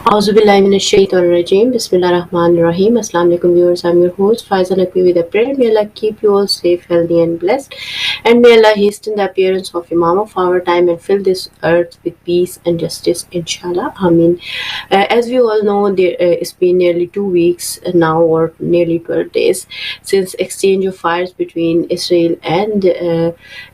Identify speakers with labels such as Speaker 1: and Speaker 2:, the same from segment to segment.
Speaker 1: Auzubillahiminash-shaytanir-rajim. Bismillahir-rahmanir-rahim. Assalamu alaikum viewers. I'm your host FAIZA with a prayer. May Allah keep you all safe, healthy and blessed. And may Allah hasten the appearance of Imam of our time and fill this earth with peace and justice. Inshallah. Ameen. As we all know, it's been nearly 2 weeks now, or nearly 12 days, since exchange of fires between Israel and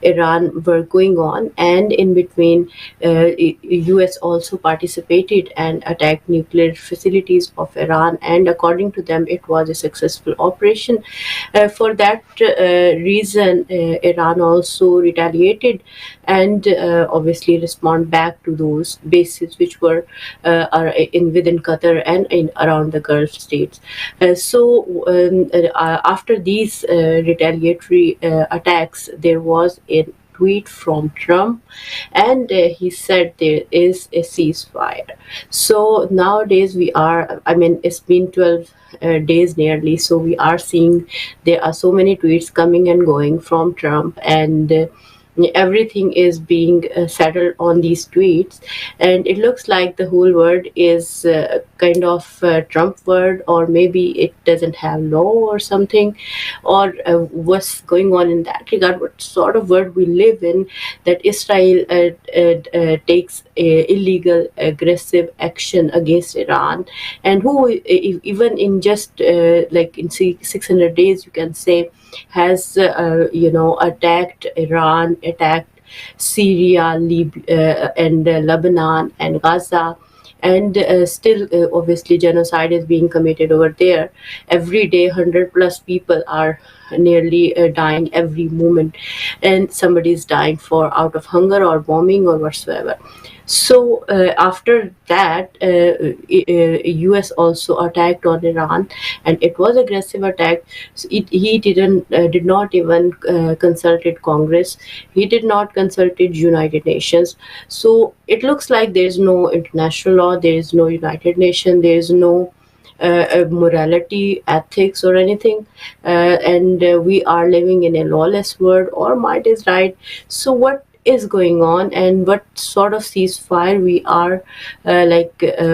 Speaker 1: Iran were going on, and in between, US also participated and attacked nuclear facilities of Iran, and according to them, it was a successful operation. For that reason, Iran also retaliated and obviously respond back to those bases which were within Qatar and in around the Gulf states. After these retaliatory attacks, there was a tweet from Trump, and he said there is a ceasefire. So nowadays it's been 12 days nearly, so we are seeing there are so many tweets coming and going from Trump, and everything is being settled on these tweets, and it looks like the whole world is kind of Trump word, or maybe it doesn't have law or something, or what's going on in that regard, what sort of world we live in, that Israel takes illegal aggressive action against Iran, and who even in just like in 600 days, you can say, has attacked Iran, attacked Syria, and Lebanon and Gaza, and still obviously genocide is being committed over there. Every day 100 plus people are nearly dying every moment, and somebody is dying for out of hunger or bombing or whatsoever. So after that, US also attacked on Iran, and it was aggressive attack. So he did not even consulted Congress. He did not consulted United Nations. So it looks like there is no international law, there is no United Nations, there is no morality, ethics, or anything, and we are living in a lawless world, or might is right. So what is going on, and what sort of ceasefire we are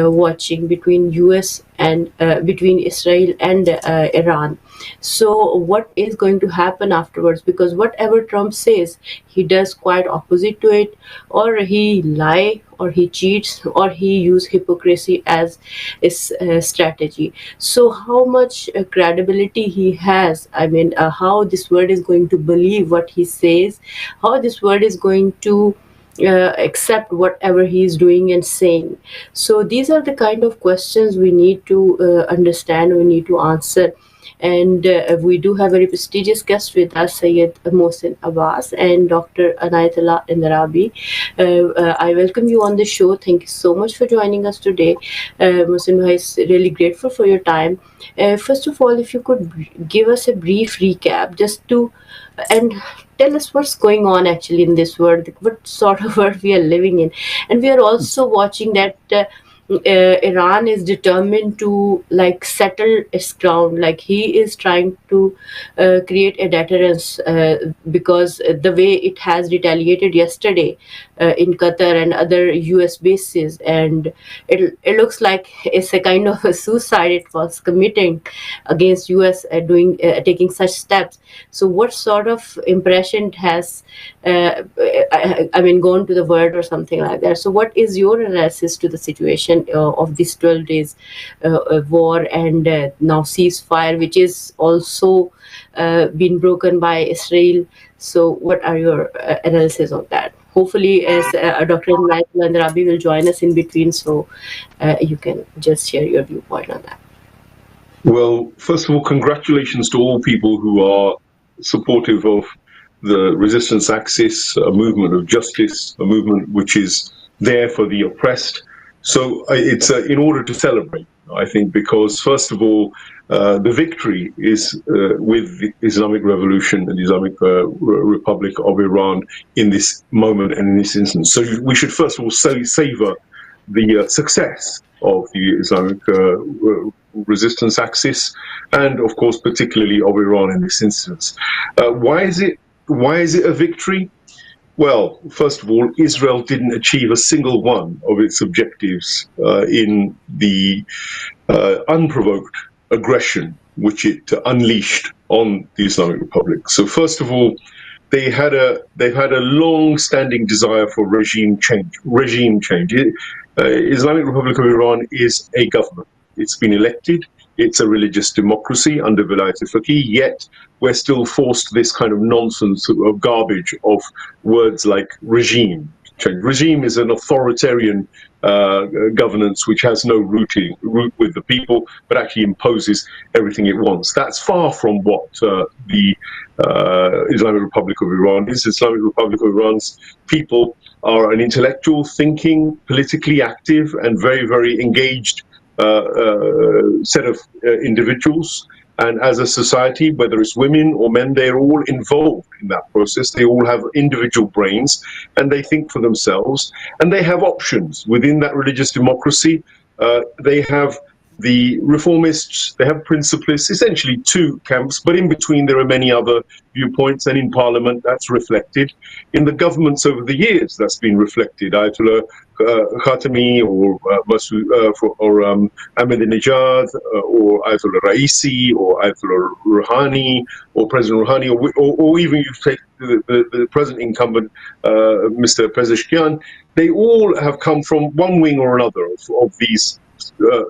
Speaker 1: watching between US and between Israel and Iran? So what is going to happen afterwards? Because whatever Trump says, he does quite opposite to it, or he lie, or he cheats, or he use hypocrisy as his strategy. So how much credibility he has, how this world is going to believe what he says, how this world is going to accept whatever he is doing and saying. So these are the kind of questions we need to understand, we need to answer. And we do have a very prestigious guest with us, Sayyid Mohsin Abbas and Dr. Anayatullah Indarabi. I welcome you on the show. Thank you so much for joining us today. Mohsin Bhai is really grateful for your time. First of all, if you could give us a brief recap, just to and tell us what's going on actually in this world, what sort of world we are living in. And we are also watching that Iran is determined to settle its ground. Like he is trying to create a deterrence because the way it has retaliated yesterday in Qatar and other US bases, and it looks like it's a kind of a suicide it was committing against US taking such steps. So what sort of impression it has gone to the world or something like that? So what is your analysis to the situation of this 12 days war and now ceasefire, which is also been broken by Israel? So what are your analysis on that? Hopefully, as Dr. Rabi will join us in between, so you can just share your viewpoint on that.
Speaker 2: Well, first of all, congratulations to all people who are supportive of the resistance axis, a movement of justice, a movement which is there for the oppressed. So it's in order to celebrate, I think, because first of all, the victory is with the Islamic Revolution and the Islamic Republic of Iran in this moment and in this instance. So we should first of all savor the success of the Islamic resistance axis, and of course, particularly of Iran in this instance. Why is it a victory? Well, first of all, Israel didn't achieve a single one of its objectives in the unprovoked aggression which it unleashed on the Islamic Republic. So, first of all, they've had a long-standing desire for regime change. Islamic Republic of Iran is a government. It's been elected. It's a religious democracy under Vilayat al-Faqih, yet we're still forced this kind of nonsense of garbage of words like regime change. Regime is an authoritarian governance which has no root with the people, but actually imposes everything it wants. That's far from what the Islamic Republic of Iran is. Islamic Republic of Iran's people are an intellectual, thinking, politically active, and very, very engaged set of individuals. And as a society, whether it's women or men, they're all involved in that process. They all have individual brains and they think for themselves, and they have options within that religious democracy. They have the reformists, they have principalists, essentially two camps, but in between there are many other viewpoints, and in parliament that's reflected. In the governments over the years, that's been reflected. Ayatollah Khatami or Ahmadinejad or Ayatollah Raisi or Ayatollah Rouhani or President Rouhani or even you take the present incumbent, Mr. Pezeshkian, they all have come from one wing or another of these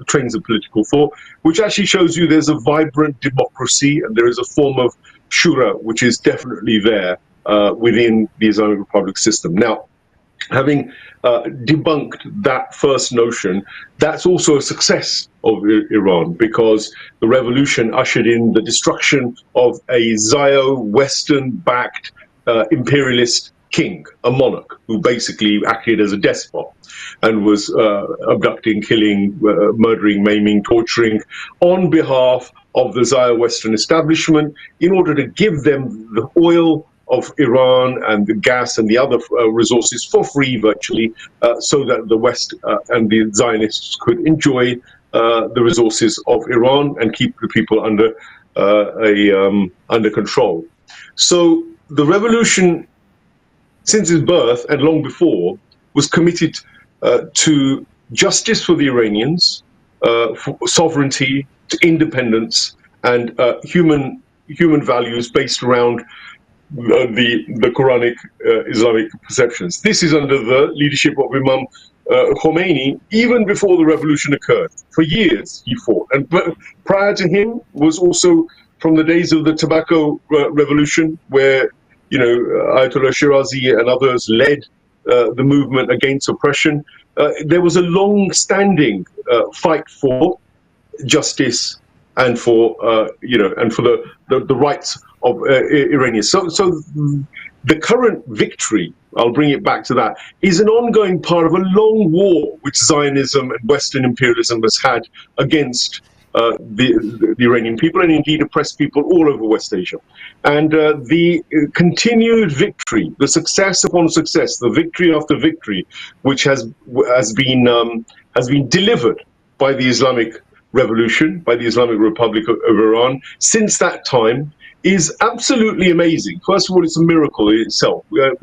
Speaker 2: trains of political thought, which actually shows you there's a vibrant democracy and there is a form of shura which is definitely there within the Islamic Republic system. Now, having debunked that first notion, that's also a success of Iran, because the revolution ushered in the destruction of a Zio Western-backed imperialist king, a monarch, who basically acted as a despot and was abducting, killing, murdering, maiming, torturing on behalf of the Zio Western establishment in order to give them the oil of Iran and the gas and the other resources for free, virtually, so that the West and the Zionists could enjoy the resources of Iran and keep the people under control. So the revolution, since its birth and long before, was committed to justice for the Iranians, for sovereignty, to independence, and human values based around the Quranic Islamic perceptions. This is under the leadership of Imam Khomeini. Even before the revolution occurred, for years he fought, and prior to him was also from the days of the tobacco revolution, where Ayatollah Shirazi and others led the movement against oppression. There was a long-standing fight for justice and for the rights of Iranians. So the current victory, I'll bring it back to that, is an ongoing part of a long war which Zionism and Western imperialism has had against the Iranian people, and indeed oppressed people all over West Asia. And the continued victory, the success upon success, the victory after victory, which has been delivered by the Islamic Revolution, by the Islamic Republic of Iran since that time, is absolutely amazing. First of all, it's a miracle in itself. Allah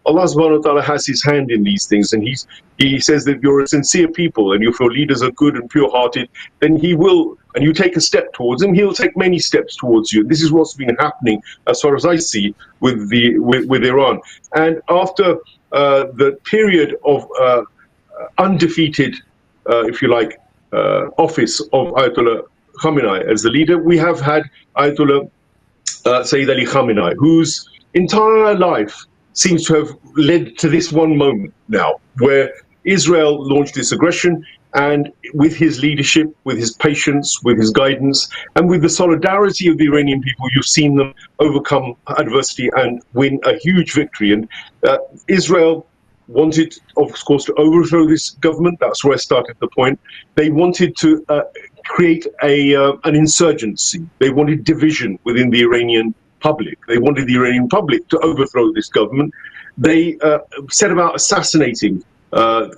Speaker 2: subhanahu wa ta'ala has his hand in these things, and he says that if you're a sincere people and if your leaders are good and pure-hearted, then he will, and you take a step towards him, he'll take many steps towards you. This is what's been happening, as far as I see, with Iran. And after the period of undefeated, if you like, office of Ayatollah Khamenei as the leader, we have had Ayatollah Sayyid Ali Khamenei, whose entire life seems to have led to this one moment now, where Israel launched this aggression, and with his leadership, with his patience, with his guidance, and with the solidarity of the Iranian people, you've seen them overcome adversity and win a huge victory. And Israel wanted, of course, to overthrow this government. That's where I started the point. They wanted to create an insurgency. They wanted division within the Iranian public. They wanted the Iranian public to overthrow this government. They set about assassinating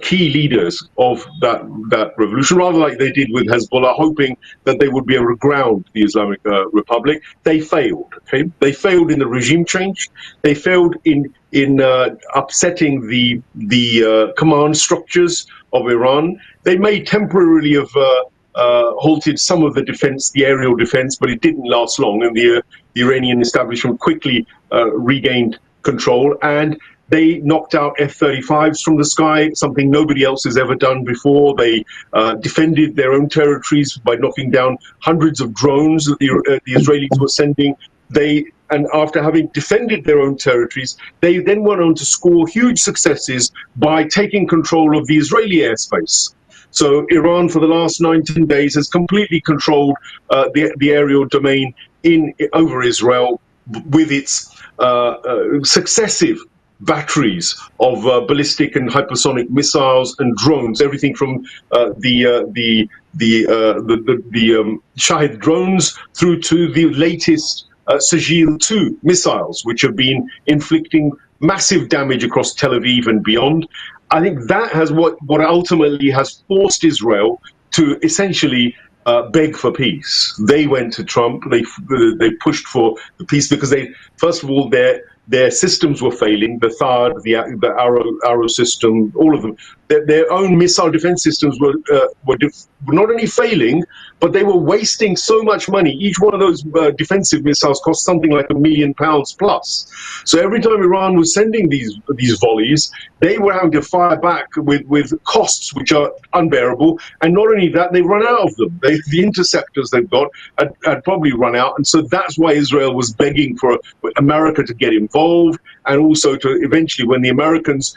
Speaker 2: key leaders of that revolution, rather like they did with Hezbollah, hoping that they would be able to ground the Islamic Republic. They failed. Okay, they failed in the regime change. They failed in upsetting the command structures of Iran. They may temporarily have halted some of the defense, the aerial defense, but it didn't last long, and the Iranian establishment quickly regained control, and they knocked out F-35s from the sky, something nobody else has ever done before. They defended their own territories by knocking down hundreds of drones that the Israelis were sending. And after having defended their own territories, they then went on to score huge successes by taking control of the Israeli airspace. So Iran, for the last 19 days, has completely controlled the aerial domain over Israel with its successive batteries of ballistic and hypersonic missiles and drones, everything from the Shahid drones through to the latest Sajil 2 missiles, which have been inflicting massive damage across Tel Aviv and beyond. I think that has what ultimately has forced Israel to essentially beg for peace. They went to Trump. They pushed for the peace because first of all, their systems were failing. The THAAD, the Arrow system, all of them. Their own missile defense systems were not only failing, but they were wasting so much money. Each one of those defensive missiles cost something like £1 million plus. So every time Iran was sending these volleys, they were having to fire back with costs which are unbearable. And not only that, they run out of them. The interceptors they've got had probably run out. And so that's why Israel was begging for America to get involved, and also to eventually, when the Americans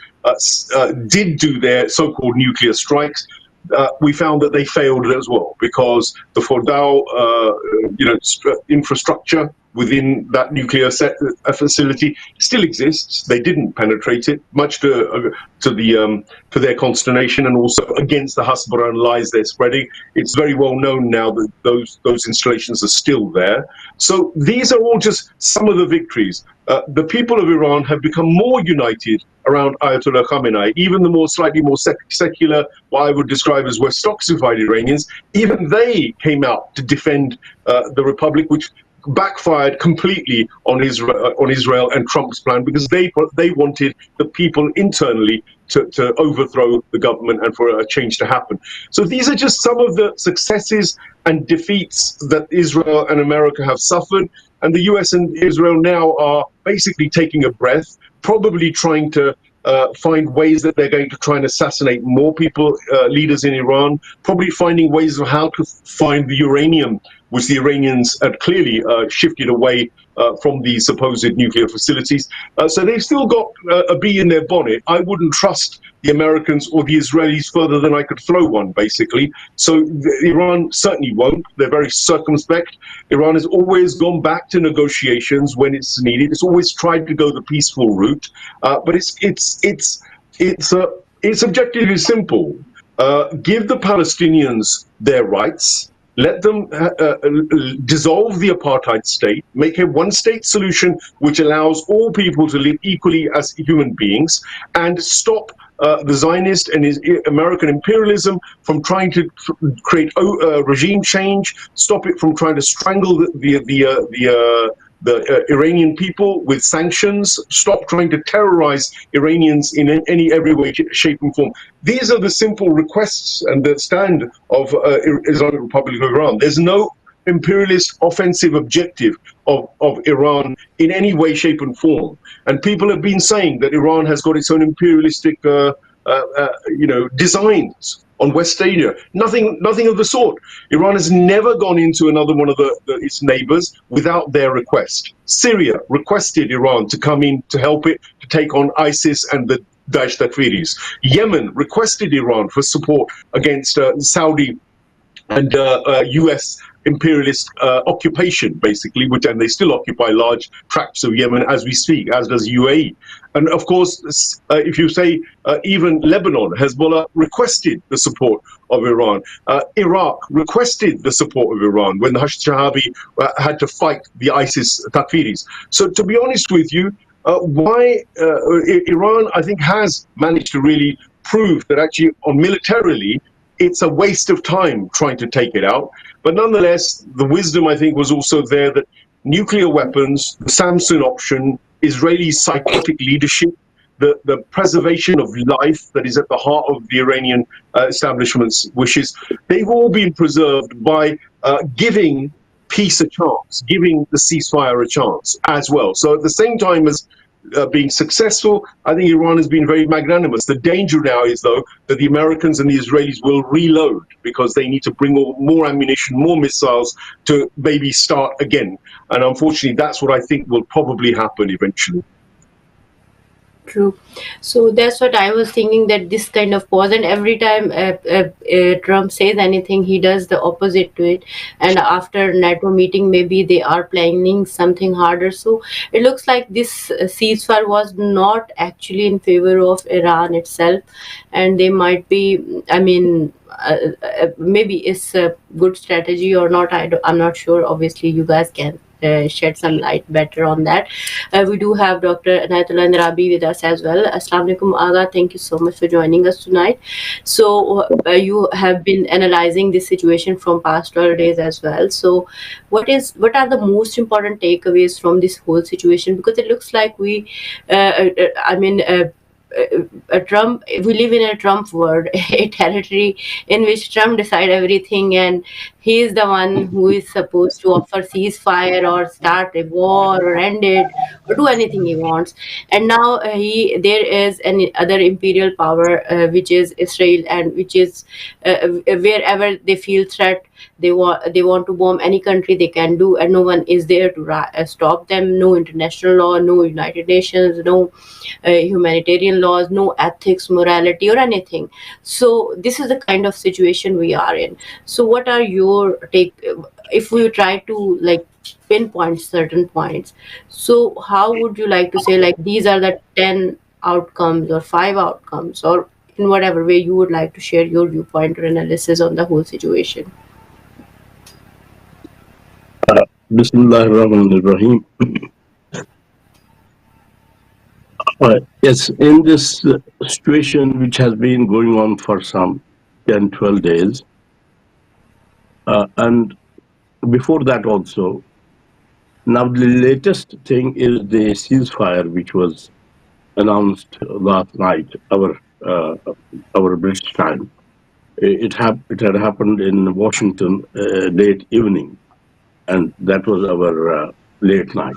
Speaker 2: did do their so-called nuclear strikes, we found that they failed as well, because the Fordow infrastructure within that nuclear facility still exists. They didn't penetrate it, much to their consternation, and also against the Hasbara and lies they're spreading. It's very well known now that those installations are still there. So these are all just some of the victories. The people of Iran have become more united around Ayatollah Khamenei. Even the slightly more secular, what I would describe as West-oxified Iranians, even they came out to defend the Republic, which backfired completely on Israel and Trump's plan, because they wanted the people internally to overthrow the government and for a change to happen. So these are just some of the successes and defeats that Israel and America have suffered, and the US and Israel now are basically taking a breath, probably trying to find ways that they're going to try and assassinate more leaders in Iran, probably finding ways of how to find the uranium, which the Iranians had clearly shifted away from the supposed nuclear facilities. So they've still got a bee in their bonnet. I wouldn't trust the Americans or the Israelis further than I could throw one, basically. So Iran certainly won't. They're very circumspect. Iran has always gone back to negotiations when it's needed. It's always tried to go the peaceful route, but its objective is simple: give the Palestinians their rights. Let them dissolve the apartheid state, make a one-state solution which allows all people to live equally as human beings, and stop the Zionist and American imperialism from trying to create regime change, stop it from trying to strangle the Iranian people with sanctions, stop trying to terrorize Iranians in every way, shape and form. These are the simple requests and the stand of Islamic Republic of Iran. There's no imperialist offensive objective of Iran in any way, shape and form. And people have been saying that Iran has got its own imperialistic designs on West Asia. Nothing of the sort. Iran has never gone into another one of its neighbors without their request. Syria requested Iran to come in to help it to take on ISIS and the Daesh Takfiris. Yemen requested Iran for support against Saudi and US imperialist occupation, basically, and they still occupy large tracts of Yemen as we speak, as does UAE. And of course, if you say even Lebanon, Hezbollah requested the support of Iran. Iraq requested the support of Iran when the Shahabi had to fight the ISIS Takfiris. So to be honest with you, Iran, I think, has managed to really proved that actually, militarily, it's a waste of time trying to take it out. But nonetheless, the wisdom, I think, was also there that nuclear weapons, the Samson option, Israeli psychotic leadership, the preservation of life that is at the heart of the Iranian establishment's wishes, they've all been preserved by giving peace a chance, giving the ceasefire a chance as well. So at the same time as being successful, I think Iran has been very magnanimous. The danger now is, though, that the Americans and the Israelis will reload because they need to bring more ammunition, more missiles to maybe start again. And unfortunately, that's what I think will probably happen eventually.
Speaker 1: True. So that's what I was thinking, that this kind of pause, and every time Trump says anything, he does the opposite to it. And after NATO meeting, maybe they are planning something harder. So it looks like this ceasefire was not actually in favor of Iran itself, and they might be. I mean, maybe it's a good strategy or not. I'm not sure. Obviously, you guys can shed some light better on that. We do have Dr. Anayatullah Narabi with us as well. Assalamu alaikum, Aga. Thank you so much for joining us tonight. So you have been analyzing this situation from past 12 days as well. So what are the most important takeaways from this whole situation? Because it looks like Trump, we live in a Trump world, a territory in which Trump decide everything, and he is the one who is supposed to offer ceasefire or start a war or end it or do anything he wants. And now there is an other imperial power, which is Israel, and which is wherever they feel threat, they want to bomb any country they can do, and no one is there to stop them. No international law, no United Nations, no humanitarian laws, no ethics, morality, or anything. So this is the kind of situation we are in. So what are your take, if we try to like pinpoint certain points? So how would you like to say, like, these are the 10 outcomes or 5 outcomes, or in whatever way you would like to share your viewpoint or analysis on the whole situation?
Speaker 3: Bismillahirrahmanirrahim. Yes, in this situation which has been going on for some 10, 12 days, and before that also, now the latest thing is the ceasefire which was announced last night, our British time. It had happened in Washington late evening, and that was our late night.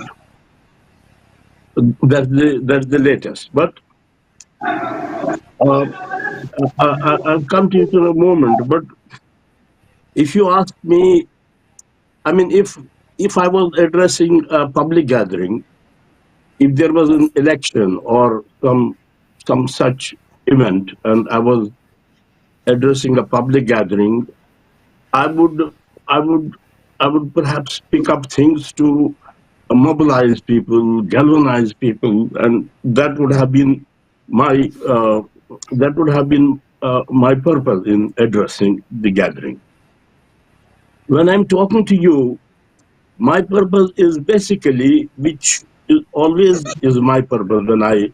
Speaker 3: That's the latest. But I'll come to it in a moment. But if you ask me, I mean, if I was addressing a public gathering, if there was an election or some such event, and I was addressing a public gathering, I would perhaps pick up things to mobilize people, galvanize people, and that would have been my my purpose in addressing the gathering. When I'm talking to you, my purpose is basically, which is always is my purpose when I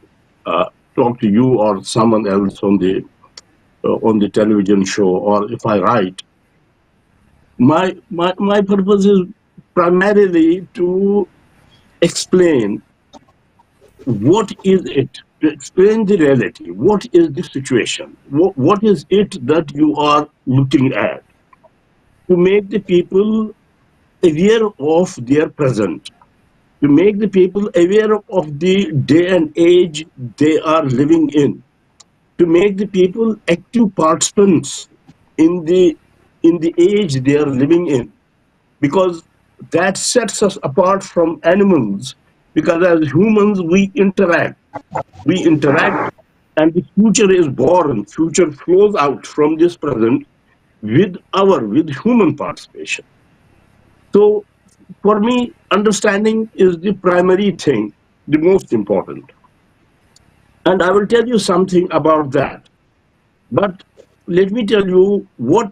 Speaker 3: talk to you or someone else on the television show, or if I write. My purpose is primarily to explain what is it, to explain the reality. What is the situation? What is it that you are looking at? To make the people aware of their present, to make the people aware of the day and age they are living in, to make the people active participants in the age they are living in, because that sets us apart from animals. Because as humans we interact, and the future is born, future flows out from this present with human participation. So for me, understanding is the primary thing, the most important. And I will tell you something about that. But let me tell you what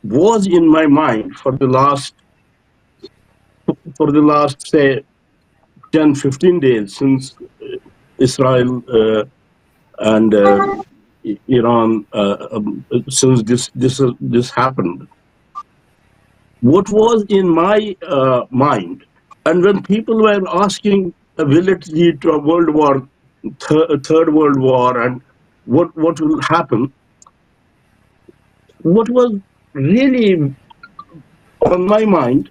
Speaker 3: was in my mind for the last say 10, 15 days since Israel and Iran since this happened. What was in my mind, and when people were asking, will it lead to a world war, third world war, and what will happen? What was really on my mind,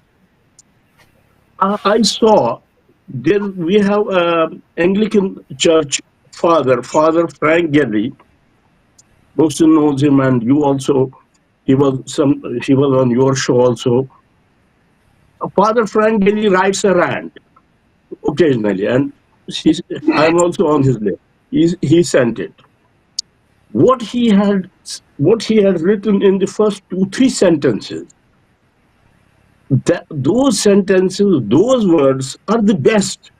Speaker 3: I saw there we have Anglican church Father Frank Gelly. Most knows him, and you also. He was on your show also. Father Frank Gelly writes a rant occasionally, and I'm also on his list. He sent it. What he had written in the first 2-3 sentences. Those sentences, those words are the best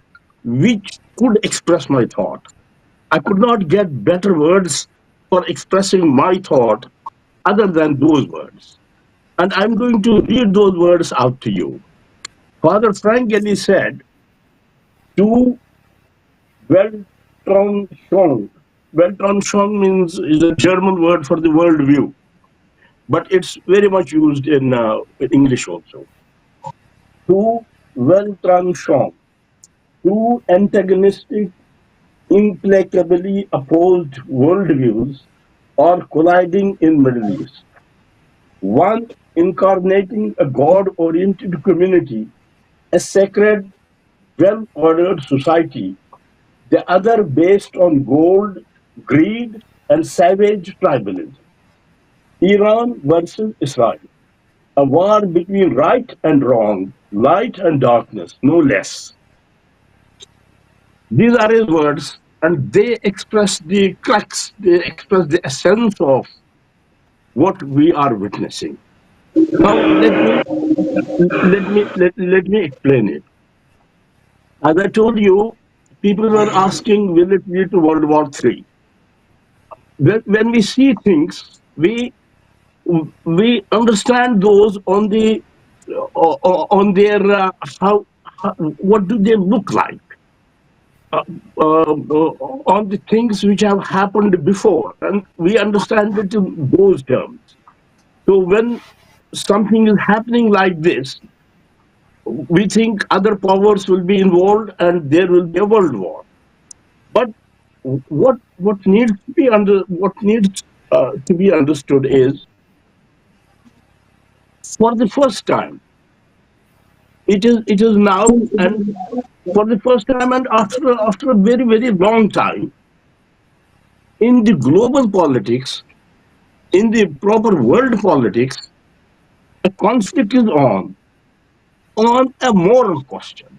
Speaker 3: which could express my thought. I could not get better words for expressing my thought other than those words. And I'm going to read those words out to you. Father Frank Gelly said, to Weltanschauung. Weltanschauung is a German word for the worldview, but it's very much used in English also. To Weltanschauung, two antagonistic, implacably opposed worldviews are colliding in Middle East. One incarnating a God-oriented community, a sacred, well-ordered society, the other based on gold, greed, and savage tribalism. Iran versus Israel, a war between right and wrong, light and darkness, no less. These are his words, and they express the crux, they express the essence of what we are witnessing. Now, let me explain it. As I told you, people were asking, will it lead to World War III? When we see things, we understand those on the on their how what do they look like on the things which have happened before, and we understand it in those terms. So when something is happening like this, we think other powers will be involved and there will be a world war. But what needs to be understood is, for the first time, it is now, and for the first time, and after a very, very long time, in the global politics, in the proper world politics, a conflict is on a moral question.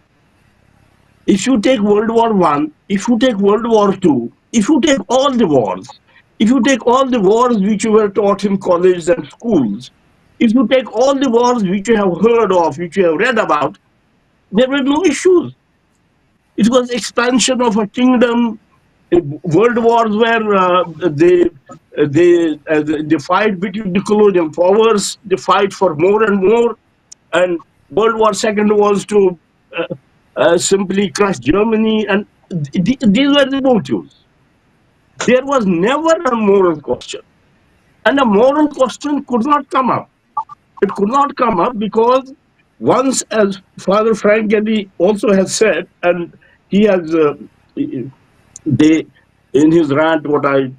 Speaker 3: If you take World War I, if you take World War II, if you take all the wars, if you take all the wars which you were taught in colleges and schools, if you take all the wars which you have heard of, which you have read about, there were no issues. It was expansion of a kingdom. World wars were the fight between the colonial powers, the fight for more and more, and World War II was to simply crush Germany, and these were the motives. There was never a moral question, and a moral question could not come up. It could not come up because once, as Father Frank Gelly also has said, and he has in his rant, what I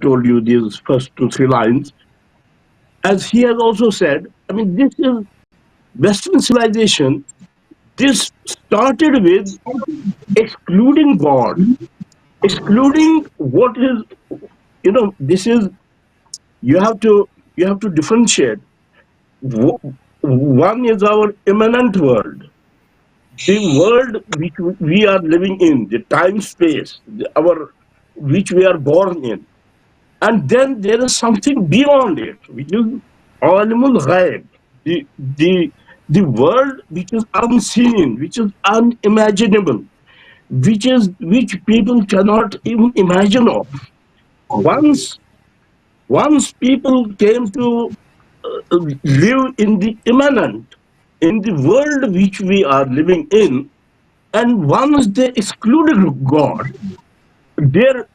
Speaker 3: told you, these first 2-3 lines, as he has also said, I mean, this is Western civilization. This started with excluding God, excluding what is, this is, you have to differentiate. One is our immanent world, the world which we are living in, the time space, which we are born in, and then there is something beyond it, which is alimul ghaib, the world which is unseen, which is unimaginable, which people cannot even imagine of. Once people came to live in the immanent, in the world which we are living in, and once they excluded God, there,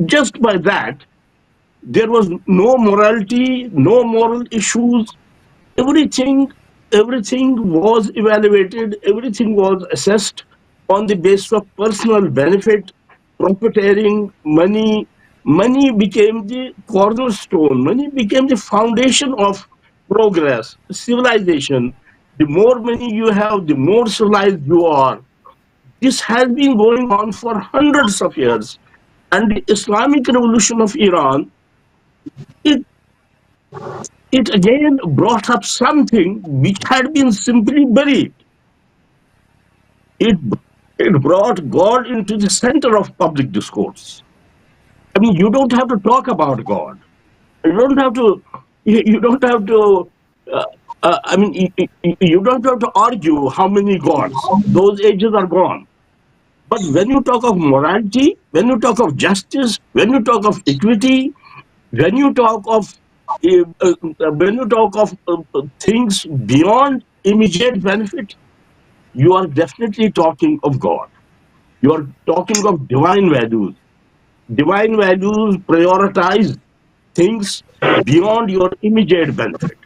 Speaker 3: just by that, there was no morality, no moral issues. Everything, everything was evaluated. Everything was assessed on the basis of personal benefit, profiteering, money. Money became the cornerstone. Money became the foundation of progress, civilization. The more money you have, the more civilized you are. This has been going on for hundreds of years. And the Islamic Revolution of Iran, it, it again brought up something which had been simply buried. It, it brought God into the center of public discourse. I mean, you don't have to talk about God. You don't have to. You don't have to. I mean, you don't have to argue how many gods. Those ages are gone. But when you talk of morality, when you talk of justice, when you talk of equity, when you talk of things beyond immediate benefit, you are definitely talking of God. You are talking of divine values. Divine values prioritize things beyond your immediate benefit.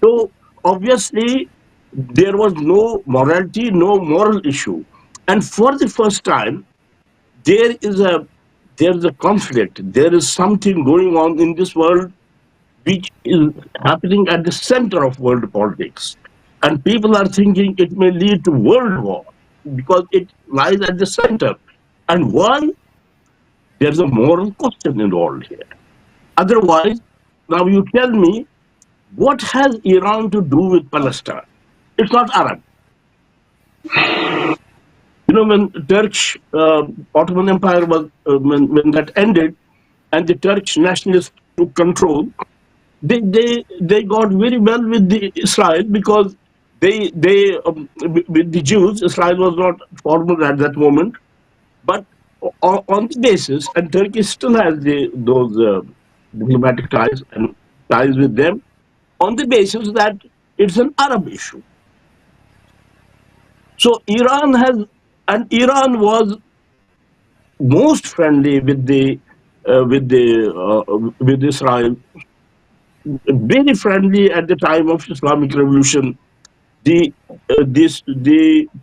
Speaker 3: So obviously, there was no morality, no moral issue. And for the first time, there is a conflict. There is something going on in this world which is happening at the center of world politics. And people are thinking it may lead to world war because it lies at the center. And why? There's a moral question involved here. Otherwise, now you tell me, what has Iran to do with Palestine? It's not Arab. You know, when Turkish Ottoman Empire was, when that ended, and the Turkish nationalists took control, they got very well with the Israel because with the Jews, Israel was not formed at that moment, but on the basis, and Turkey still has those diplomatic ties and ties with them, on the basis that it's an Arab issue. So Iran was most friendly with Israel, very friendly at the time of Islamic Revolution. The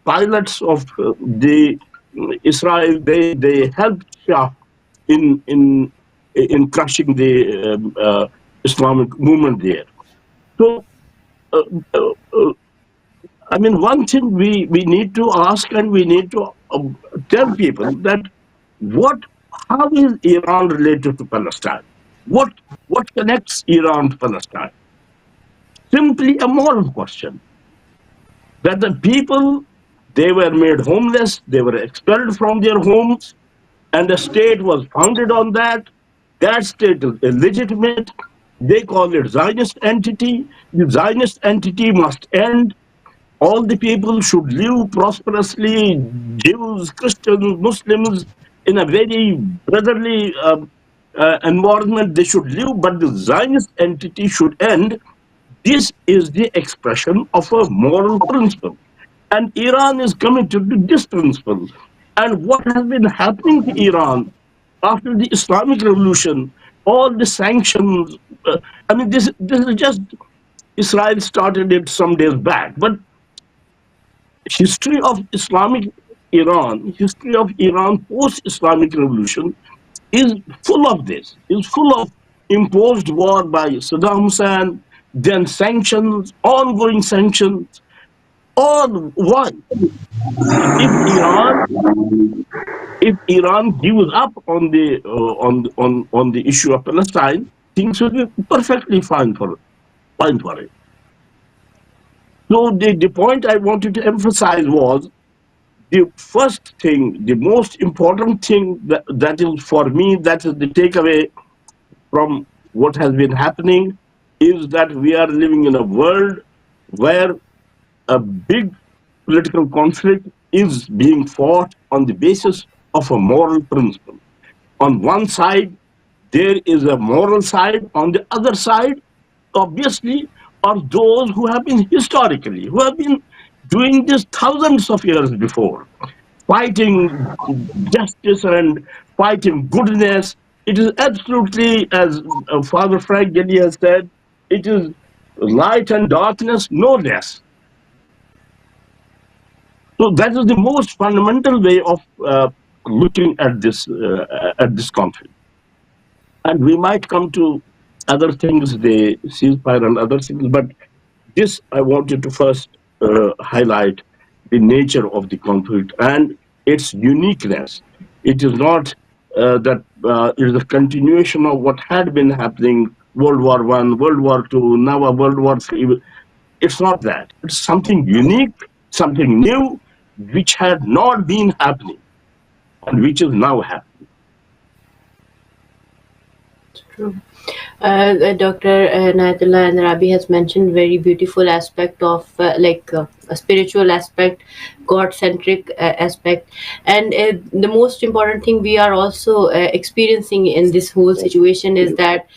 Speaker 3: pilots of the Israel, they helped Shah in crushing the Islamic movement there. So uh, uh, uh, I mean, one thing we need to ask, and we need to tell people that how is Iran related to Palestine? What connects Iran to Palestine? Simply a moral question. That the people, they were made homeless, they were expelled from their homes, and the state was founded on that. That state is illegitimate. They call it Zionist entity. The Zionist entity must end. All the people should live prosperously, Jews, Christians, Muslims, in a very brotherly environment. They should live, but the Zionist entity should end. This is the expression of a moral principle. And Iran is committed to this principle. And what has been happening to Iran after the Islamic Revolution, all the sanctions, I mean, this is just, Israel started it some days back, but history of history of Iran post-Islamic Revolution is full of this, is full of imposed war by Saddam Hussein, then sanctions, ongoing sanctions. All why? If Iran gives up on the issue of Palestine, things will be perfectly fine for it. So the point I wanted to emphasize was the first thing, the most important thing that is for me, that is the takeaway from what has been happening, is that we are living in a world where a big political conflict is being fought on the basis of a moral principle. On one side, there is a moral side. On the other side, obviously, are those who have been historically, who have been doing this thousands of years before. fighting justice and fighting goodness. It is absolutely, as Father Frank Gilly has said, it is light and darkness, no less. So that is the most fundamental way of looking at this conflict. And we might come to other things, the ceasefire and other things, but this I wanted to first highlight the nature of the conflict and its uniqueness. It is not that it is a continuation of what had been happening, World War One, World War Two, now a World War Three. It's not that. It's something unique, something new, which had not been happening and which is now happening.
Speaker 1: True. Dr. Naatullah and Rabi has mentioned very beautiful aspect of a spiritual aspect, God-centric aspect, and the most important thing we are also experiencing in this whole situation is that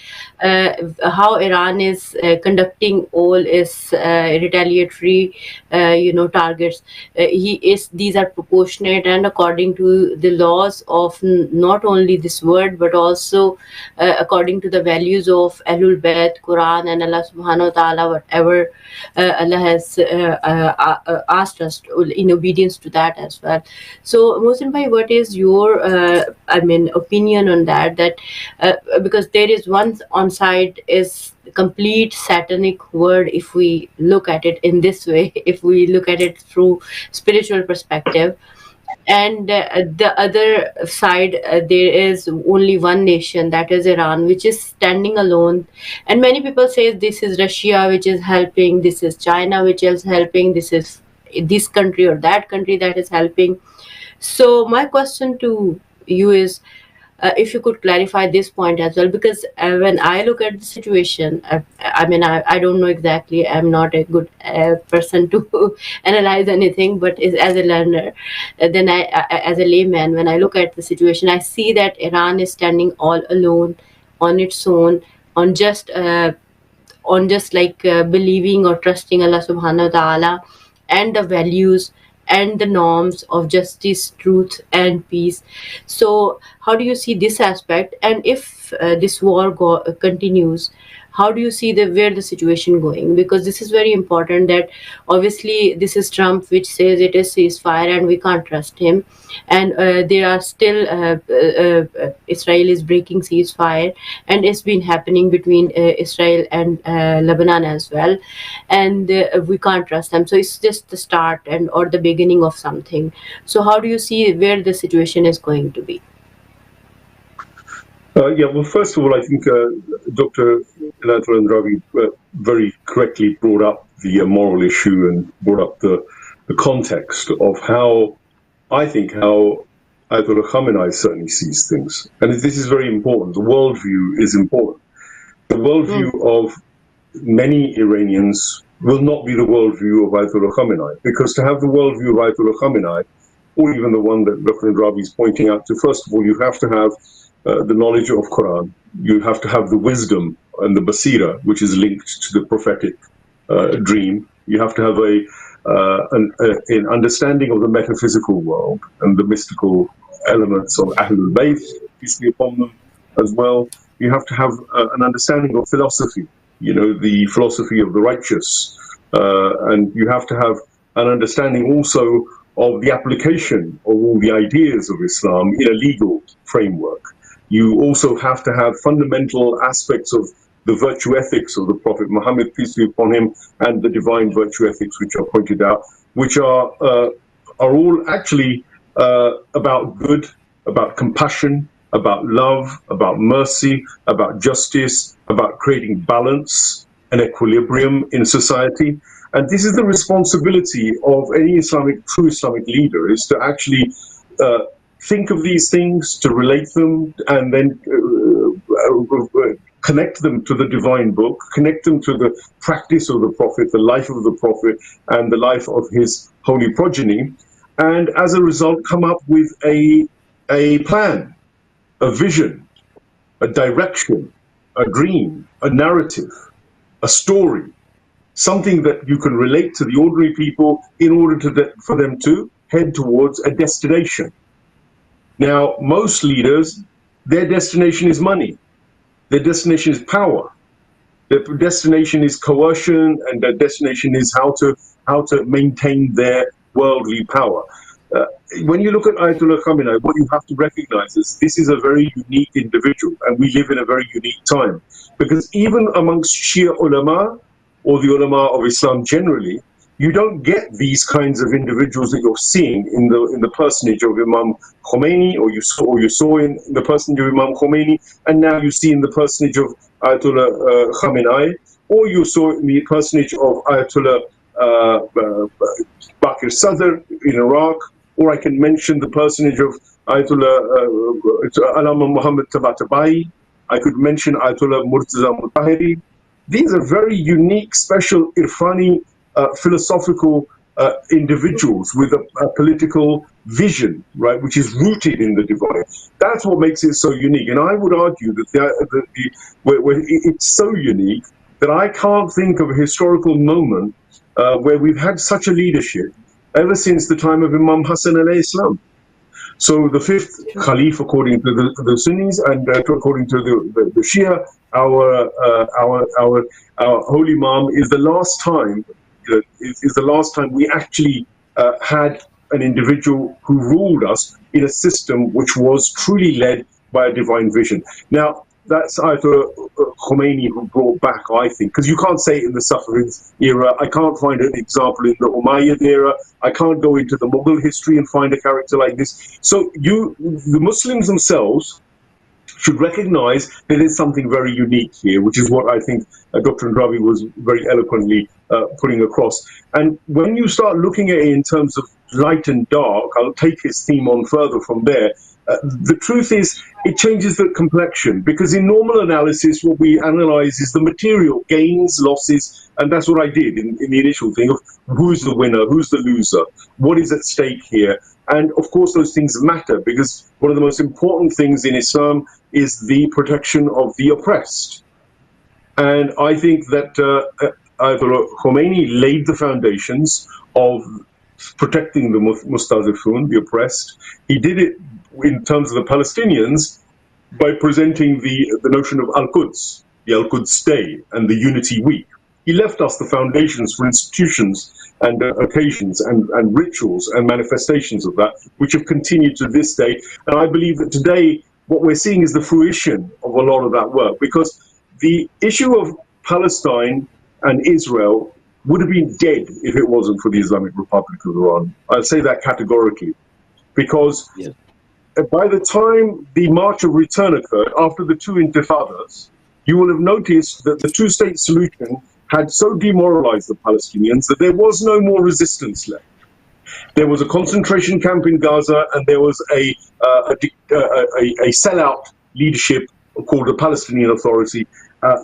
Speaker 1: how Iran is conducting all its retaliatory, targets. These are proportionate and according to the laws of not only this world but also according to the values of Ahlul Bayt, Quran, and Allah Subhanahu wa Taala, whatever Allah has asked us in obedience to that as well. So, Mohsin bhai, what is your opinion on that? That because there is one on side is complete satanic word if we look at it in this way, if we look at it through spiritual perspective, and the other side there is only one nation, that is Iran, which is standing alone. And many people say this is Russia which is helping, this is China which is helping, this is this country or that country that is helping. So my question to you is, if you could clarify this point as well, because when I look at the situation, I don't know exactly. I'm not a good person to analyze anything, but as a learner, then as a layman, when I look at the situation, I see that Iran is standing all alone, on its own, on just believing or trusting Allah Subhanahu wa Taala and the values and the norms of justice, truth, and peace. So, how do you see this aspect? And if this war continues, how do you see where the situation going? Because this is very important. That obviously this is Trump, which says it is ceasefire, and we can't trust him. And there are still Israel is breaking ceasefire, and it's been happening between Israel and Lebanon as well, and we can't trust them. So it's just the start and or the beginning of something. So how do you see where the situation is going to be?
Speaker 2: Well, first of all, I think Dr. Naatullah and Ravi very correctly brought up the moral issue and brought up the context of how Ayatollah Khamenei certainly sees things. And this is very important. The worldview is important. The worldview of many Iranians will not be the worldview of Ayatollah Khamenei, because to have the worldview of Ayatollah Khamenei, or even the one that Dr. Rabi is pointing out to, first of all, you have to have the knowledge of Quran. You have to have the wisdom and the basira, which is linked to the prophetic dream. You have to have an understanding of the metaphysical world and the mystical elements of Ahlul Bayt, peace be upon them, as well. You have to have an understanding of philosophy, the philosophy of the righteous. And you have to have an understanding also of the application of all the ideas of Islam in a legal framework. You also have to have fundamental aspects of the virtue ethics of the Prophet Muhammad, peace be upon him, and the divine virtue ethics which are pointed out, which are all actually about good, about compassion, about love, about mercy, about justice, about creating balance and equilibrium in society. And this is the responsibility of any true Islamic leader, is to actually think of these things, to relate them, and then connect them to the divine book, connect them to the practice of the Prophet, the life of the Prophet, and the life of his holy progeny, and as a result come up with a plan, a vision, a direction, a dream, a narrative, a story, something that you can relate to the ordinary people in order for them to head towards a destination. Now, most leaders, their destination is money. Their destination is power. Their destination is coercion, and their destination is how to maintain their worldly power. Uh, when you look at Ayatollah Khamenei, what you have to recognize is this is a very unique individual, and we live in a very unique time. Because even amongst Shia ulama, or the ulama of Islam generally, you don't get these kinds of individuals that you're seeing in the personage of Imam Khomeini, or you saw in the personage of Imam Khomeini, and now you see in the personage of Ayatollah Khamenei, or you saw in the personage of Ayatollah Baqir Sadr in Iraq, or I can mention the personage of Ayatollah Allama Muhammad Tabatabai. I could mention Ayatollah Murtaza Mutahiri. These are very unique, special Irfani philosophical individuals with a political vision, right, which is rooted in the divine. That's what makes it so unique. And I would argue that it's so unique that I can't think of a historical moment where we've had such a leadership ever since the time of Imam Hassan alayhi salam. So the fifth Caliph, according to the Sunnis, and according to the Shia, our holy Imam is the last time. Is the last time we actually had an individual who ruled us in a system which was truly led by a divine vision. Now, that's Ayatollah Khomeini who brought back, I think, because you can't say it in the Safavid era. I can't find an example in the Umayyad era. I can't go into the Mughal history and find a character like this. So the Muslims themselves should recognize that there's something very unique here, which is what I think Dr. Andrabi was very eloquently putting across. And when you start looking at it in terms of light and dark, I'll take his theme on further from there. The truth is, it changes the complexion, because in normal analysis, what we analyze is the material gains, losses, and that's what I did in the initial thing of who's the winner, who's the loser, what is at stake here. And of course, those things matter, because one of the most important things in Islam is the protection of the oppressed. And I think that Ayatollah Khomeini laid the foundations of protecting the Mustazifun, the oppressed. He did it in terms of the Palestinians by presenting the notion of Al-Quds, the Al-Quds Day and the Unity Week. He left us the foundations for institutions and occasions and rituals and manifestations of that, which have continued to this day. And I believe that today, what we're seeing is the fruition of a lot of that work, because the issue of Palestine and Israel would have been dead if it wasn't for the Islamic Republic of Iran. I'll say that categorically, because
Speaker 3: Yes.
Speaker 2: by the time the March of Return occurred, after the two intifadas, you will have noticed that the two-state solution had so demoralized the Palestinians that there was no more resistance left. There was a concentration camp in Gaza, and there was a sellout leadership called the Palestinian Authority.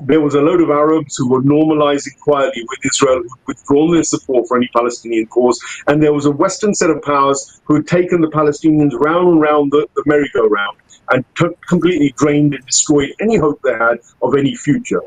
Speaker 2: There was a load of Arabs who were normalizing quietly with Israel, who had withdrawn their support for any Palestinian cause, and there was a Western set of powers who had taken the Palestinians round and round the merry-go-round and completely drained and destroyed any hope they had of any future.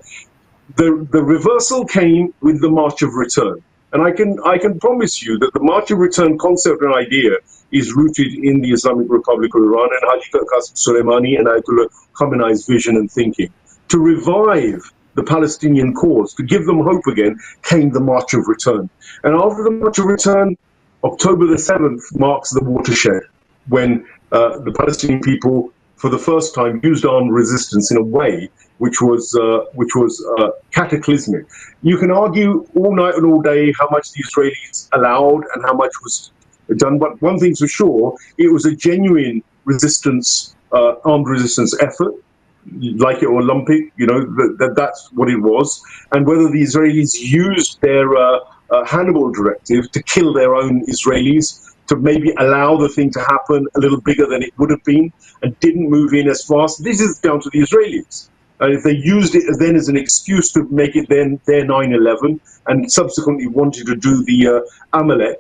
Speaker 2: The reversal came with the March of Return. And I can promise you that the March of Return concept and idea is rooted in the Islamic Republic of Iran and Haji Qasim Soleimani and Ayatollah Khamenei's vision and thinking. To revive the Palestinian cause, to give them hope again, came the March of Return. And after the March of Return, October the 7th marks the watershed, when the Palestinian people, for the first time, used armed resistance in a way which was cataclysmic. You can argue all night and all day how much the Israelis allowed and how much was done, but one thing's for sure, it was a genuine resistance, armed resistance effort, like it or lump it, that's what it was. And whether the Israelis used their Hannibal directive to kill their own Israelis, to maybe allow the thing to happen a little bigger than it would have been, and didn't move in as fast, this is down to the Israelis. And if they used it then as an excuse to make it then their 9/11, and subsequently wanted to do the Amalek,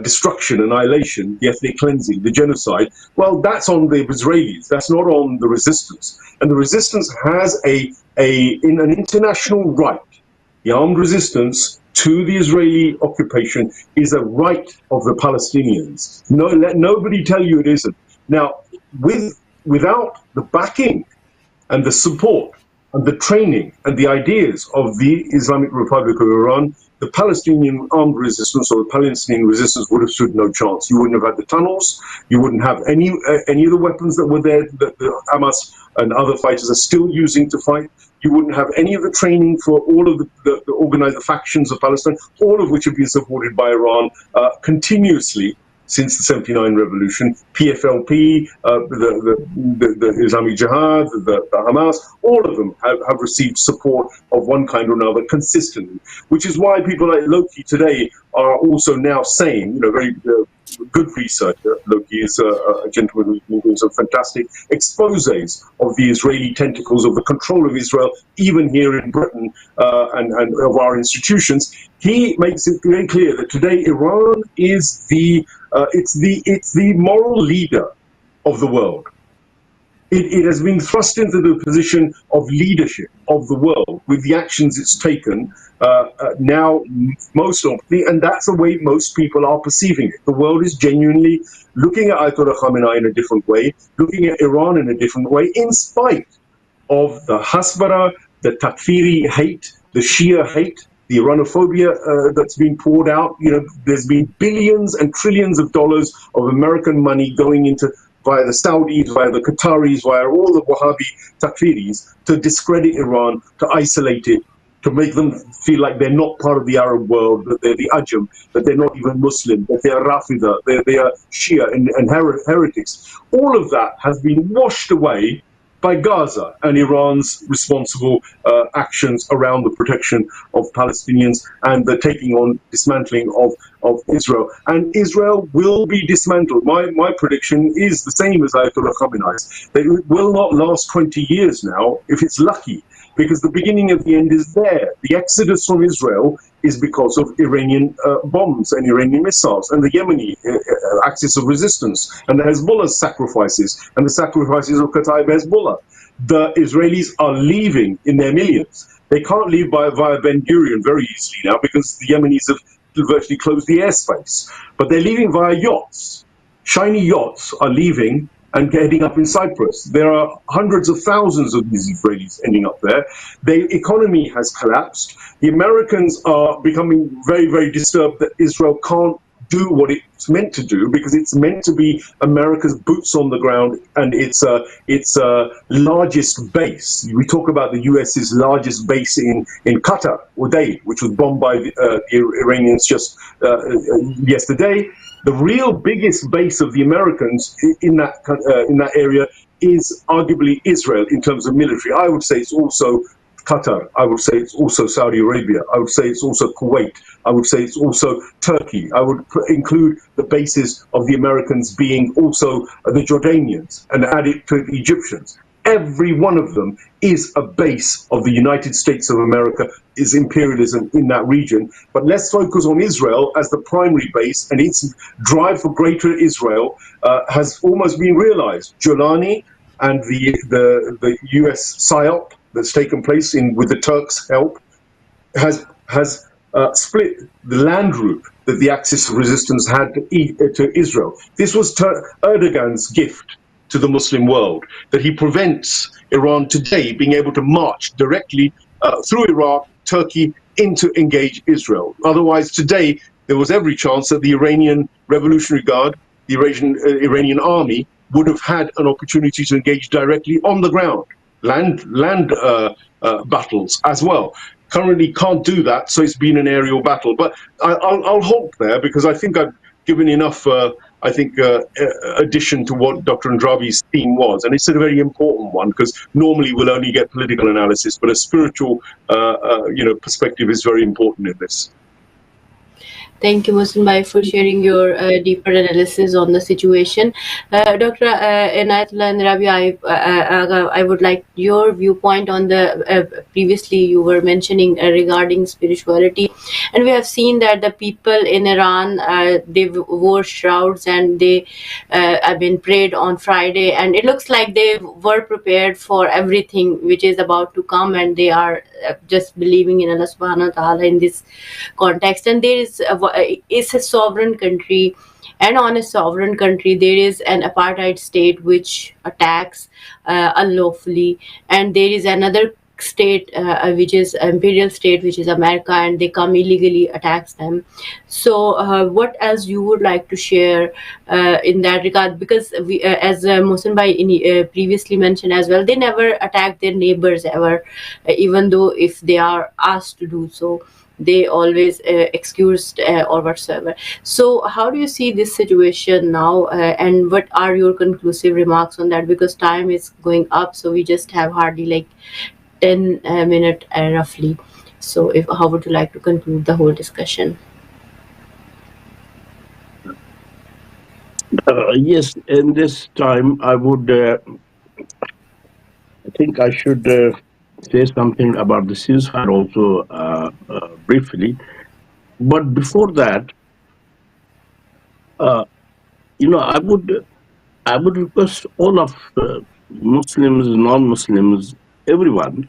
Speaker 2: destruction, annihilation, the ethnic cleansing, the genocide, well, that's on the Israelis. That's not on the resistance. And the resistance has an international right. The armed resistance to the Israeli occupation is a right of the Palestinians. No, let nobody tell you it isn't. Now, without the backing and the support and the training and the ideas of the Islamic Republic of Iran, the Palestinian armed resistance or the Palestinian resistance would have stood no chance. You wouldn't have had the tunnels. You wouldn't have any of the weapons that were there that the Hamas and other fighters are still using to fight. You wouldn't have any of the training for all of the organized factions of Palestine, all of which have been supported by Iran continuously since the 79 revolution. PFLP, the Islamic Jihad, the Hamas, all of them have received support of one kind or another consistently, which is why people like Loki today are also now saying, very good researcher. Loki is a gentleman who's doing some fantastic exposés of the Israeli tentacles of the control of Israel, even here in Britain, and of our institutions. He makes it very clear that today Iran is it's the moral leader of the world. It has been thrust into the position of leadership of the world with the actions it's taken now, most often, and that's the way most people are perceiving it. The world is genuinely looking at Ayatollah Khamenei in a different way, looking at Iran in a different way, in spite of the hasbara, the takfiri hate, the Shia hate, the Iranophobia that's been poured out. There's been billions and trillions of dollars of American money going into via the Saudis, via the Qataris, via all the Wahhabi takfiris to discredit Iran, to isolate it, to make them feel like they're not part of the Arab world, that they're the Ajam, that they're not even Muslim, that they are Rafida, they are Shia and heretics. All of that has been washed away by Gaza and Iran's responsible actions around the protection of Palestinians and the dismantling of Israel. And Israel will be dismantled. My prediction is the same as Ayatollah Khamenei's. That it will not last 20 years now, if it's lucky, because the beginning of the end is there. The exodus from Israel is because of Iranian bombs and Iranian missiles and the Yemeni axis of resistance and the Hezbollah's sacrifices and the sacrifices of Kataib Hezbollah. The Israelis are leaving in their millions. They can't leave via Ben Gurion very easily now because the Yemenis have virtually closed the airspace. But they're leaving via yachts. Shiny yachts are leaving and heading up in Cyprus. There are hundreds of thousands of these Israelis ending up there. The economy has collapsed. The Americans are becoming very, very disturbed that Israel can't do what it's meant to do, because it's meant to be America's boots on the ground and its largest base. We talk about the US's largest base in Qatar, Uday, which was bombed by the Iranians just yesterday. The real biggest base of the Americans in that area is arguably Israel in terms of military. I would say it's also Qatar. I would say it's also Saudi Arabia. I would say it's also Kuwait. I would say it's also Turkey. I would include the bases of the Americans being also the Jordanians and add it to the Egyptians. Every one of them is a base of the United States of America, is imperialism in that region. But let's focus on Israel as the primary base, and its drive for greater Israel has almost been realized. Giuliani and the US PSYOP that's taken place with the Turks' help has split the land route that the Axis of Resistance had to Israel. This was Erdogan's gift to the Muslim world, that he prevents Iran today being able to march directly through Iraq, Turkey, into engage Israel. Otherwise, today, there was every chance that the Iranian Revolutionary Guard, the Iranian army, would have had an opportunity to engage directly on the ground, land battles as well. Currently can't do that, so it's been an aerial battle. But I'll halt there, because I think I've given enough addition to what Dr. Andrabi's theme was, and it's a very important one, because normally we'll only get political analysis, but a spiritual perspective is very important in this.
Speaker 1: Thank you, Muslim Bhai, for sharing your deeper analysis on the situation. Dr. Inayatullah and Rabi, I would like your viewpoint on the previously you were mentioning regarding spirituality, and we have seen that the people in Iran they wore shrouds and they have been prayed on Friday, and it looks like they were prepared for everything which is about to come, and they are just believing in Allah Subhanahu wa Taala in this context. And there is a sovereign country, and on a sovereign country there is an apartheid state which attacks unlawfully, and there is another state which is imperial state, which is America, and they come illegally attacks them. So what else you would like to share in that regard? Because we, as Mohsen Bhai previously mentioned as well, they never attack their neighbors ever, even though if they are asked to do so, they always excused or whatsoever. So how do you see this situation now, and what are your conclusive remarks on that? Because time is going up, so we just have hardly like 10 minutes roughly. So if how would you like to conclude the whole discussion?
Speaker 3: Yes, in this time, I think I should say something about the ceasefire also briefly. But before that, uh, I would request all of Muslims, non-Muslims, everyone.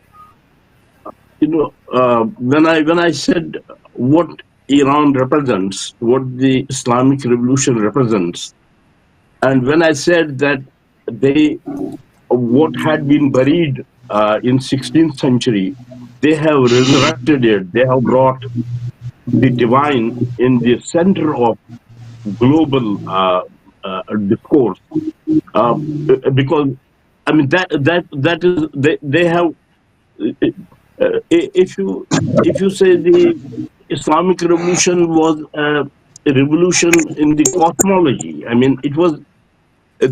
Speaker 3: When I said what Iran represents, what the Islamic Revolution represents, and when I said that they, what had been buried in 16th century, they have resurrected it. They have brought the divine in the center of global discourse. Because I mean that is they have. If you say the Islamic Revolution was a revolution in the cosmology, I mean it was. I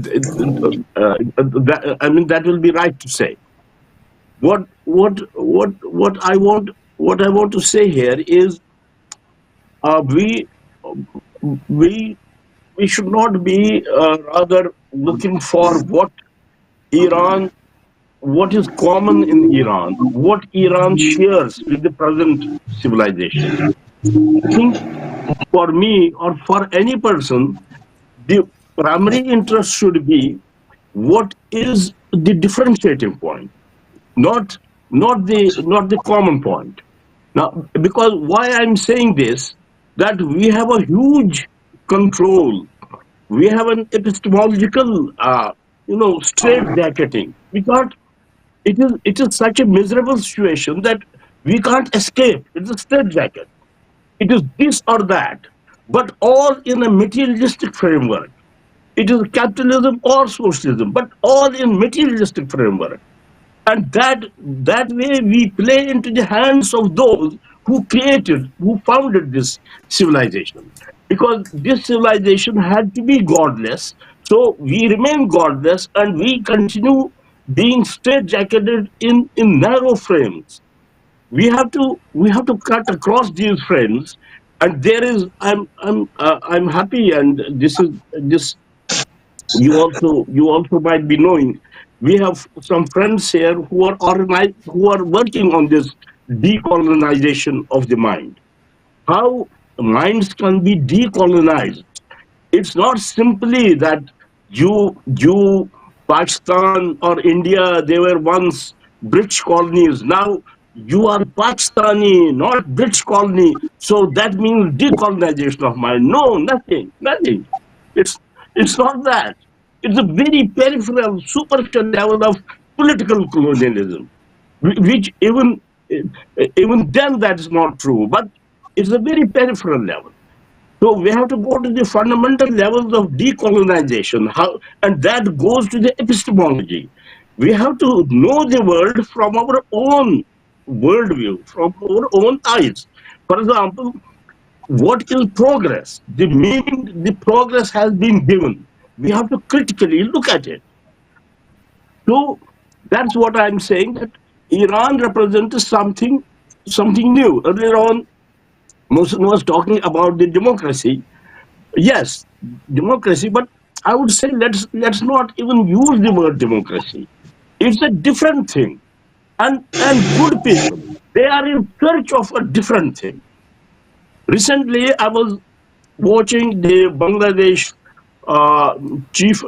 Speaker 3: mean that will be right to say. What I want to say here is we we we should not be rather looking for Iran what is common in Iran, what Iran shares with the present civilization. I think for me or for any person, the primary interest should be what is the differentiating point, not the common point. Now, because why I'm saying this, that we have a huge control, we have an epistemological, straitjacketing. It is such a miserable situation that we can't escape. It's a straitjacket. It is this or that, but all in a materialistic framework. It is capitalism or socialism, but all in materialistic framework. And that way we play into the hands of those who founded this civilization. Because this civilization had to be godless, so we remain godless and we continue being straitjacketed in narrow frames. We have to cut across these frames, and there is I'm happy, and this you also might be knowing, we have some friends here who are organized, who are working on this decolonization of the mind. How minds can be decolonized. It's not simply that you Pakistan or India, they were once British colonies. Now you are Pakistani, not British colony. So that means decolonization of mind. No, nothing. It's it's not that. It's a very peripheral, superficial level of political colonialism, which even then that is not true. But it's a very peripheral level. So we have to go to the fundamental levels of decolonization, and that goes to the epistemology. We have to know the world from our own worldview, from our own eyes. For example, what is progress? The meaning the progress has been given. We have to critically look at it. So that's what I'm saying, that Iran represents something new. Earlier on, Mohsen was talking about the democracy. Yes, democracy, but I would say let's not even use the word democracy. It's a different thing. And good people, they are in search of a different thing. Recently, I was watching the Bangladesh uh, chief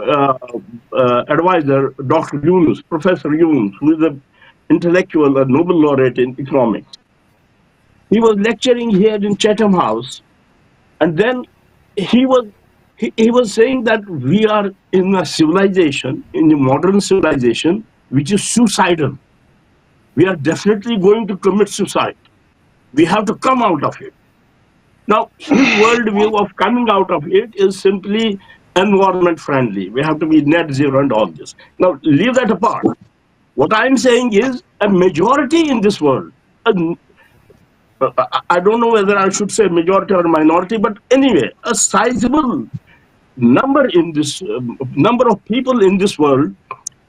Speaker 3: advisor, Dr. Yunus, Professor Yunus, who is an intellectual, a Nobel laureate in economics. He was lecturing here in Chatham House, and then he was he was saying that we are in a civilization, in a modern civilization, which is suicidal. We are definitely going to commit suicide. We have to come out of it. Now, his worldview of coming out of it is simply environment friendly. We have to be net zero and all this. Now, leave that apart. What I'm saying is a majority in this world, I don't know whether I should say majority or minority, but anyway, a sizable number of people in this world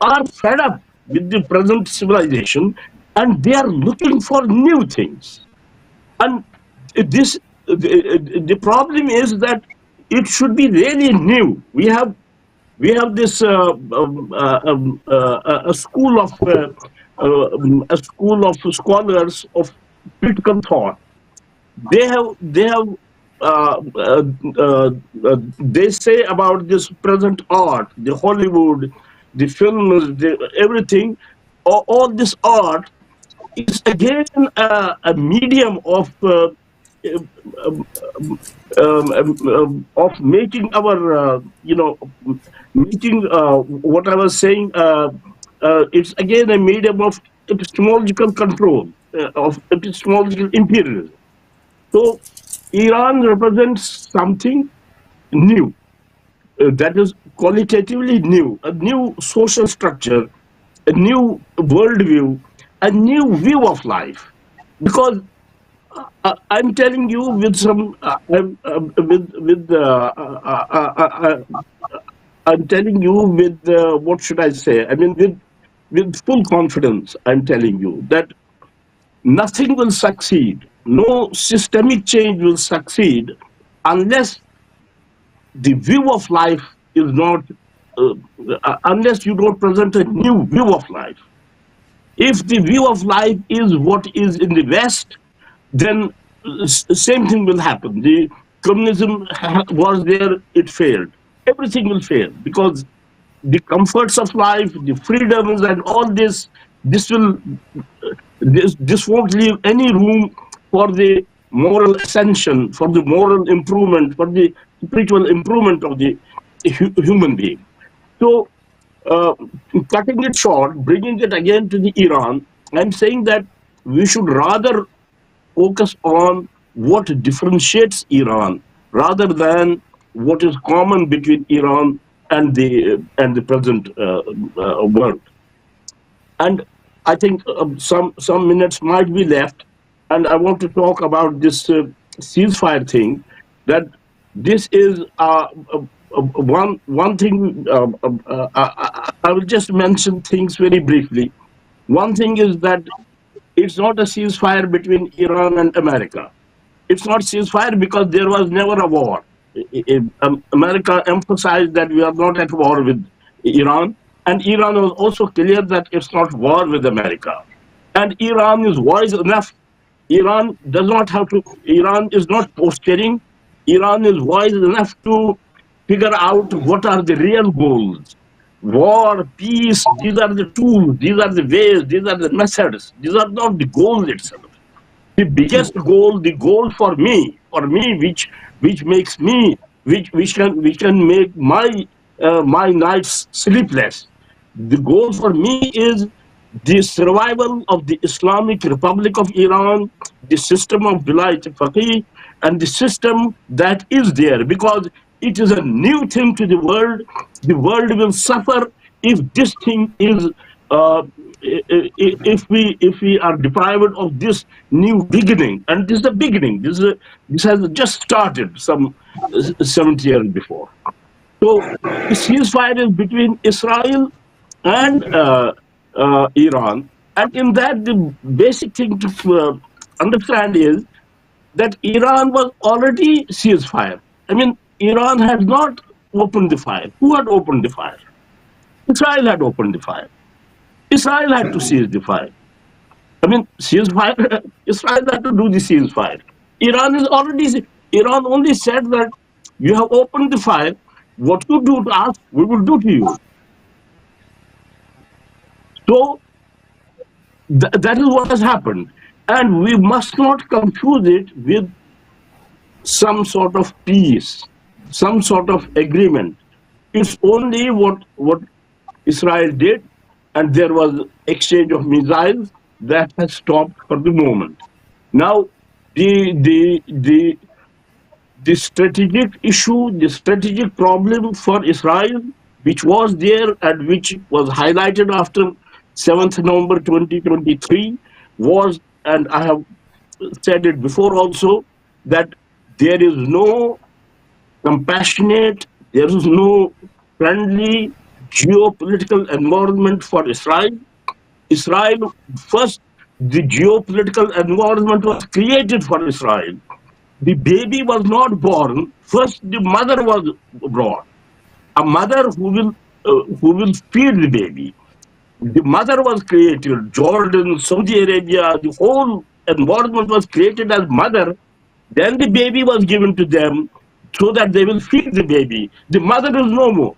Speaker 3: are fed up with the present civilization, and they are looking for new things. And this the problem is that it should be really new. We have this a school of scholars of critical thought. They say about this present art, the Hollywood, the films, everything, all this art is again a medium of making our making what I was saying. It's again a medium of epistemological control, of epistemological imperialism. So Iran represents something new, that is qualitatively new, a new social structure, a new worldview, a new view of life. Because I'm telling you with some, I'm telling you with what should I say? I mean, with full confidence, I'm telling you that nothing will succeed. No systemic change will succeed unless the view of life is not, unless you don't present a new view of life. If the view of life is what is in the West, then same thing will happen. The communism was there, it failed. Everything will fail because the comforts of life, the freedoms, and all this won't leave any room for the moral ascension, for the moral improvement, for the spiritual improvement of the human being. So, cutting it short, bringing it again to the Iran, I'm saying that we should rather focus on what differentiates Iran rather than what is common between Iran and the present world. And I think some minutes might be left, and I want to talk about this ceasefire thing. That this is one thing. I will just mention things very briefly. One thing is that it's not a ceasefire between Iran and America. It's not ceasefire because there was never a war. America emphasized that we are not at war with Iran, and Iran was also clear that it's not war with America. And Iran is wise enough. Iran does not have to. Iran is not posturing. Iran is wise enough to figure out what are the real goals. War, peace, these are the tools, these are the ways, these are the methods. These are not the goal itself. The biggest goal, the goal for me, which makes me, which can make my nights sleepless. The goal for me is the survival of the Islamic Republic of Iran, the system of Vilayat Faqih, and the system that is there, because it is a new thing to the world. The world will suffer if this thing is, if we are deprived of this new beginning. And this is the beginning. This has just started some 70 years before. So the ceasefire is between Israel and Iran. And in that, the basic thing to understand is that Iran was already ceasefire. I mean, Iran had not opened the fire. Who had opened the fire? Israel had opened the fire. Israel had to seize the fire. I mean, ceasefire, Israel had to do the ceasefire. Iran is already, Iran only said that you have opened the fire. What you do to us, we will do to you. So that is what has happened. And we must not confuse it with some sort of peace, some sort of agreement. It's only what Israel did, and there was exchange of missiles that has stopped for the moment. Now, the strategic issue, the strategic problem for Israel, which was there and which was highlighted after 7th November 2023, was, and I have said it before also, that there is no compassionate, there is no friendly geopolitical environment for Israel. Israel, first, the geopolitical environment was created for Israel. The baby was not born. First, the mother was brought. A mother who will feed the baby. The mother was created. Jordan, Saudi Arabia, the whole environment was created as mother. Then the baby was given to them so that they will feed the baby. The mother is no more.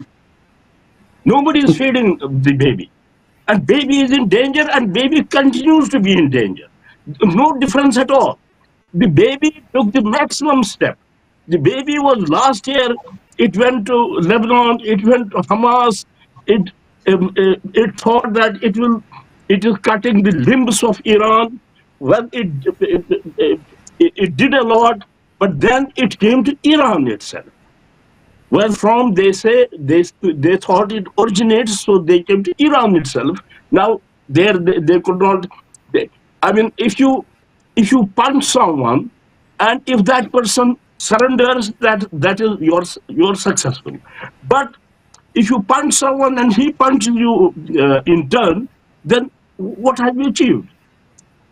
Speaker 3: Nobody is feeding the baby. And baby is in danger, and baby continues to be in danger. No difference at all. The baby took the maximum step. The baby was last year, it went to Lebanon, it went to Hamas, it thought that it is cutting the limbs of Iran. Well, it did a lot, but then it came to Iran itself. Well, from they say they thought it originates, so they came to Iran itself. Now they could not. I mean, if you punch someone, and if that person surrenders, that is you're successful. But if you punch someone and he punches you in turn, then what have you achieved?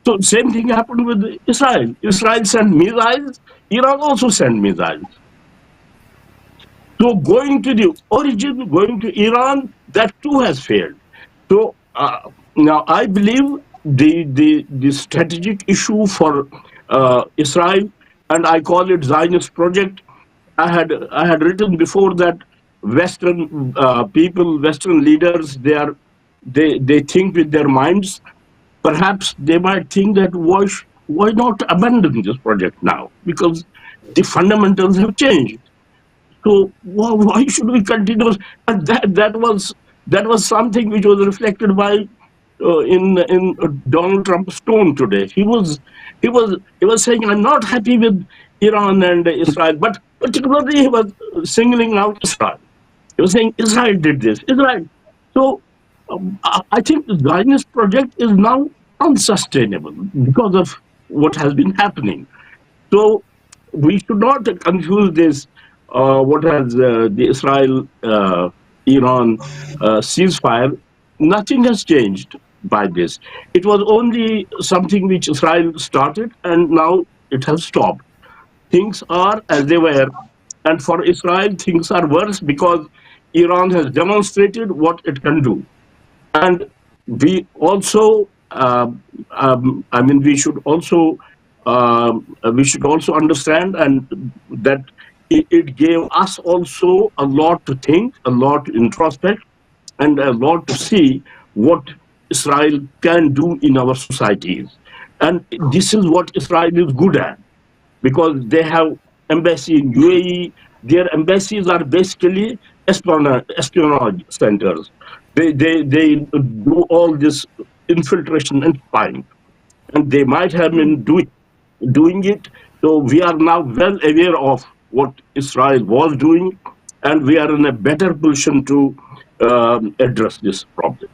Speaker 3: So same thing happened with Israel. Israel sent missiles. Iran also sent missiles. So going to the origin, going to Iran, that too has failed. So now I believe the strategic issue for Israel, and I call it Zionist project. I had written before that Western people, Western leaders, they think with their minds. Perhaps they might think that why not abandon this project now, because the fundamentals have changed. So why should we continue? And that was something which was reflected by in Donald Trump's tone today. He was saying, I'm not happy with Iran and Israel, but particularly he was singling out Israel. He was saying Israel did this, Israel. So I think the Zionist project is now unsustainable because of what has been happening. So we should not confuse this. What has the Israel-Iran ceasefire? Nothing has changed by this. It was only something which Israel started, and now it has stopped. Things are as they were, and for Israel, things are worse because Iran has demonstrated what it can do. And we also, I mean, we should also understand and that it gave us also a lot to think, a lot to introspect, and a lot to see what Israel can do in our societies. And this is what Israel is good at, because they have embassy in UAE. Their embassies are basically espionage centers. They do all this infiltration and spying, and they might have been doing it. So we are now well aware of what Israel was doing, and we are in a better position to address this problem.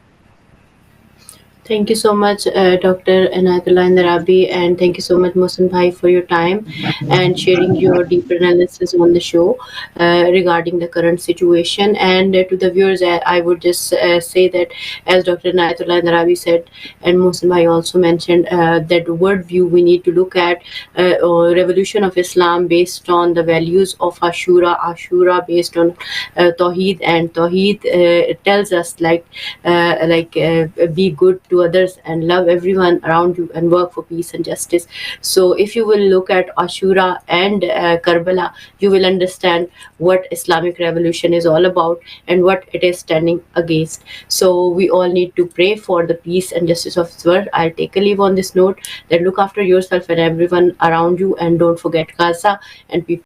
Speaker 1: Thank you so much, Dr. Anayatullah Narabi, and thank you so much, Mohsen Bhai, for your time and sharing your deeper analysis on the show regarding the current situation. And to the viewers, I would just say that, as Dr. Anayatullah Narabi said, and Mohsen Bhai also mentioned, that worldview we need to look at revolution of Islam based on the values of Ashura based on Tawheed, and Tawheed tells us be good to others and love everyone around you and work for peace and justice. So if you will look at Ashura and Karbala, you will understand what Islamic Revolution is all about and what it is standing against. So we all need to pray for the peace and justice of this world. I'll take a leave on this note, that look after yourself and everyone around you, and don't forget Gaza and people